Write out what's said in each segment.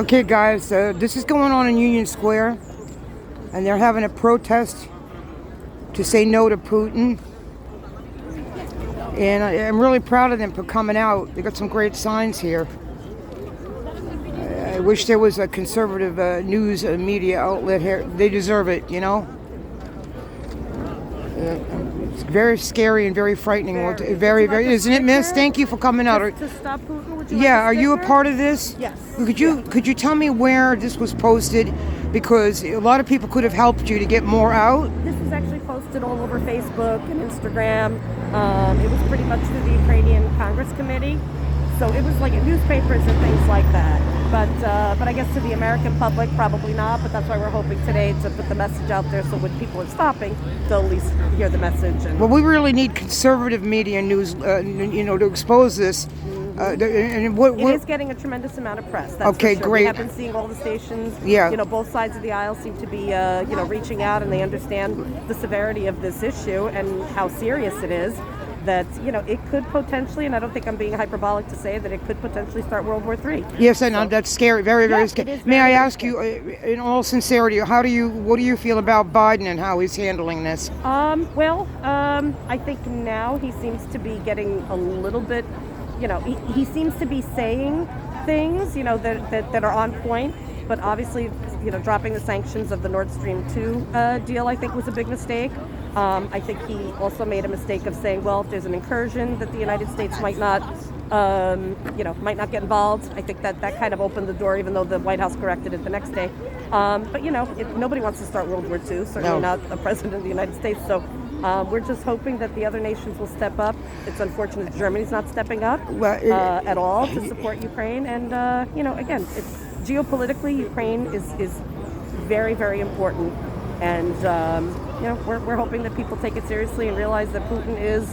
Okay, guys, this is going on in Union Square, and they're having a protest to say no to Putin. And I'm really proud of them for coming out. They got some great signs here. I wish there was a conservative news media outlet here. They deserve it, you know? It's very scary and very frightening. Very, isn't it, Miss? Thank you for coming out. To stop Putin, would you Yeah, like are a you a sticker? part of this? Yes. Could you tell me where this was posted? Because a lot of people could have helped you to get more out. This is actually posted all over Facebook and Instagram. It was pretty much through the Ukrainian Congress Committee. So it was like in newspapers and things like that. But I guess to the American public, probably not. But that's why we're hoping today to put the message out there so when people are stopping, they'll at least hear the message. And Well, we really need conservative media news, to expose this. And it is getting a tremendous amount of press. That's Okay, for sure. great. We have been seeing all the stations. Yeah. Both sides of the aisle seem to be, reaching out, and they understand the severity of this issue and how serious it is. That it could potentially, and I don't think I'm being hyperbolic to say that it could potentially start World War III. Yes, I know that's scary, very, very Yes, scary. it is May very, I very ask you, in all sincerity, what do you feel about Biden and how he's handling this? I think now he seems to be getting a little bit, he seems to be saying things, that are on point. But obviously, dropping the sanctions of the Nord Stream 2 deal, I think, was a big mistake. I think he also made a mistake of saying, well, if there's an incursion, that the United States might not get involved. I think that kind of opened the door, even though the White House corrected it the next day. But nobody wants to start World War II, certainly not the President of the United States. So we're just hoping that the other nations will step up. It's unfortunate Germany's not stepping up at all to support Ukraine. And, again, it's geopolitically, Ukraine is very, very important. And, we're hoping that people take it seriously and realize that Putin is,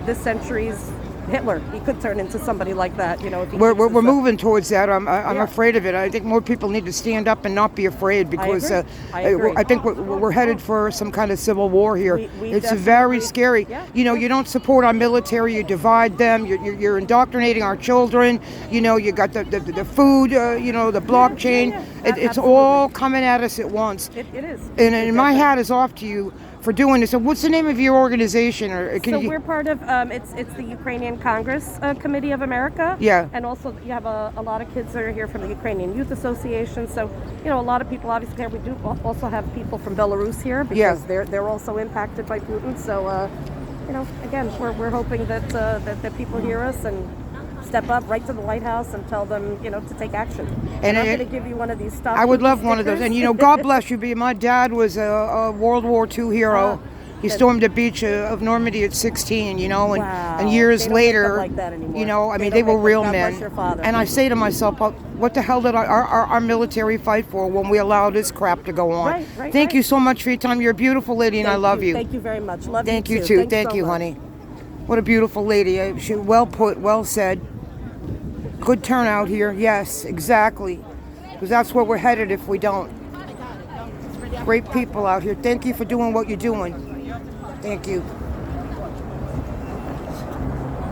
this century's Hitler. He could turn into somebody like that, if he We're keeps this up. moving towards that. I'm afraid of it. I think more people need to stand up and not be afraid because I agree. I think we're headed for some kind of civil war here. We It's definitely- very scary. Yeah. You don't support our military. You divide them. You're indoctrinating our children. You got the food. The blockchain. Yeah. It's Absolutely. all coming at us at once. It is. And my hat is off to you for doing this. So what's the name of your organization? Or So we're part of it's the Ukrainian Congress Committee of America. Yeah. And also you have a lot of kids that are here from the Ukrainian Youth Association. So a lot of people obviously here. We do also have people from Belarus here because they're also impacted by Putin. So again, we're hoping that people hear us and step up right to the White House and tell them to take action. And I'm going to give you one of these stop. I would Putin love one of those. stickers. And God bless you. My dad was a World War II hero. He stormed the beach of Normandy at 16, and Wow. and years They don't make them later, like that anymore. they don't were make real them. God men. bless your father. And I say to myself, what the hell did our military fight for when we allow this crap to go on? Right, Thank right. you so much for your time. You're a beautiful lady, and I love you. Thank you very much. Love Thank you you too. too. Thanks Thank so you, much. honey. What a beautiful lady. She well put, well said. Good turnout here. Yes, exactly. Because that's where we're headed if we don't. Great people out here. Thank you for doing what you're doing. Thank you.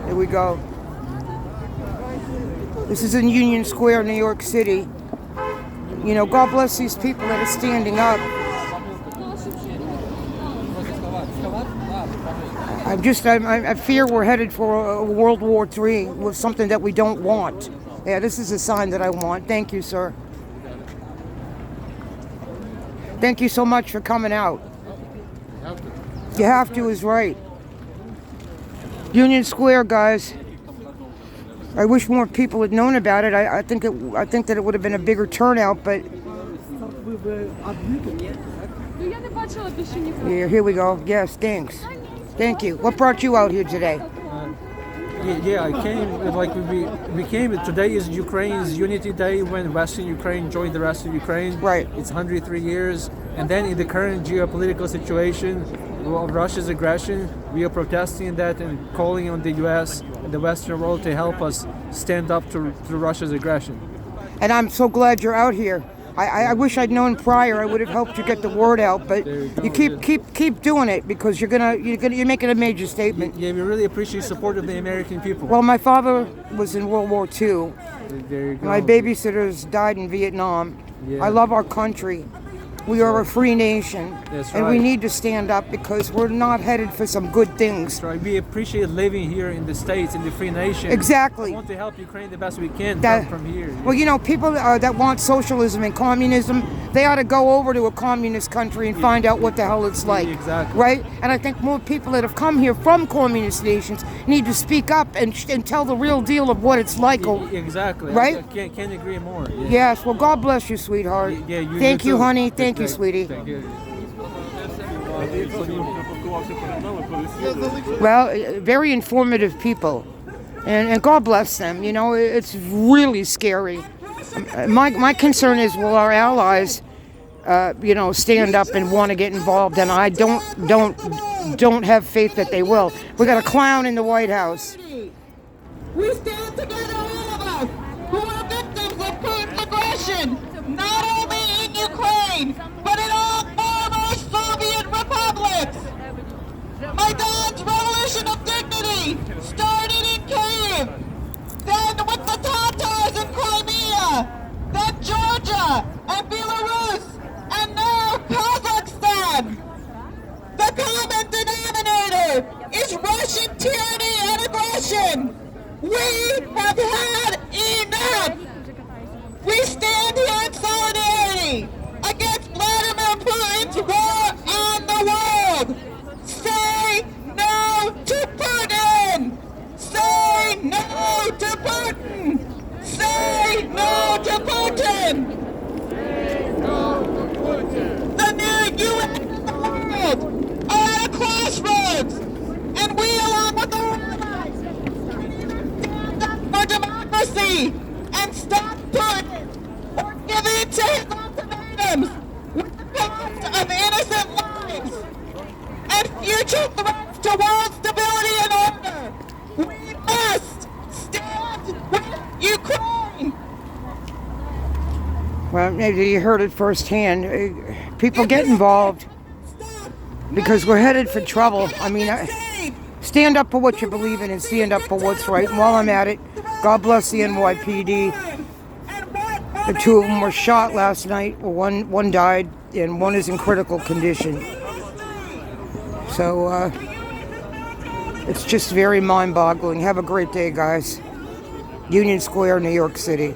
Here we go. This is in Union Square, New York City. God bless these people that are standing up. I fear we're headed for a World War III with something that we don't want. Yeah, this is a sign that I want. Thank you, sir. Thank you so much for coming out. You have to is right. Union Square, guys. I wish more people had known about it. I think that it would have been a bigger turnout, but here we go. Yes, thanks. Thank you. What brought you out here today? I came. We came. Today is Ukraine's Unity Day when Western Ukraine joined the rest of Ukraine. Right. It's 103 years, and then in the current geopolitical situation of Russia's aggression, we are protesting that and calling on the U.S. and the Western world to help us stand up to Russia's aggression. And I'm so glad you're out here. I wish I'd known prior. I would have helped you get the word out, but There you go, you keep doing it because you're making a major statement. Yeah, we really appreciate support of the American people. Well, my father was in World War II. There you go. My babysitters died in Vietnam. Yeah. I love our country. We are a free nation, That's and we right. need to stand up because we're not headed for some good things. That's right. We appreciate living here in the States, in the free nation. Exactly. We want to help Ukraine the best we can That- from here. Well, you know, people that want socialism and communism, they ought to go over to a communist country and find out what the hell it's like. Exactly. Right? And I think more people that have come here from communist nations need to speak up and tell the real deal of what it's like. Exactly. Right? I can't agree more. Yeah. Yes. Well, God bless you, sweetheart. Yeah, you Thank you, too. honey. Thank you, sweetie. Thank you. Well, very informative people, and God bless them. You know, it's really scary. My concern is, will our allies, stand up and want to get involved? And I don't have faith that they will. We got a clown in the White House. We stand together, all of us, who are victims of Putin's aggression, not only in Ukraine, but in all former Soviet republics. Maidan's revolution of dignity started in Kyiv, then with the Tatars in Crimea, then Georgia and Belarus, and now Kazakhstan. The common denominator is Russian tyranny and aggression. We have had enough. We stand here in solidarity against Vladimir Putin's war on the world. Say no to Putin. Say no to Putin. Say no to Putin. The new UN and the world are at a crossroads, and we, along with our allies, stand up for democracy and stop Putin or give in to his ultimatums with the cost of innocent lives and future threats to world stability and order. We must stand with Ukraine. Well, maybe you heard it firsthand. People get involved because we're headed for trouble. I mean, stand up for what you believe in and stand up for what's right. And while I'm at it, God bless the NYPD. The two of them were shot last night. One died, and one is in critical condition. So it's just very mind-boggling. Have a great day, guys. Union Square, New York City.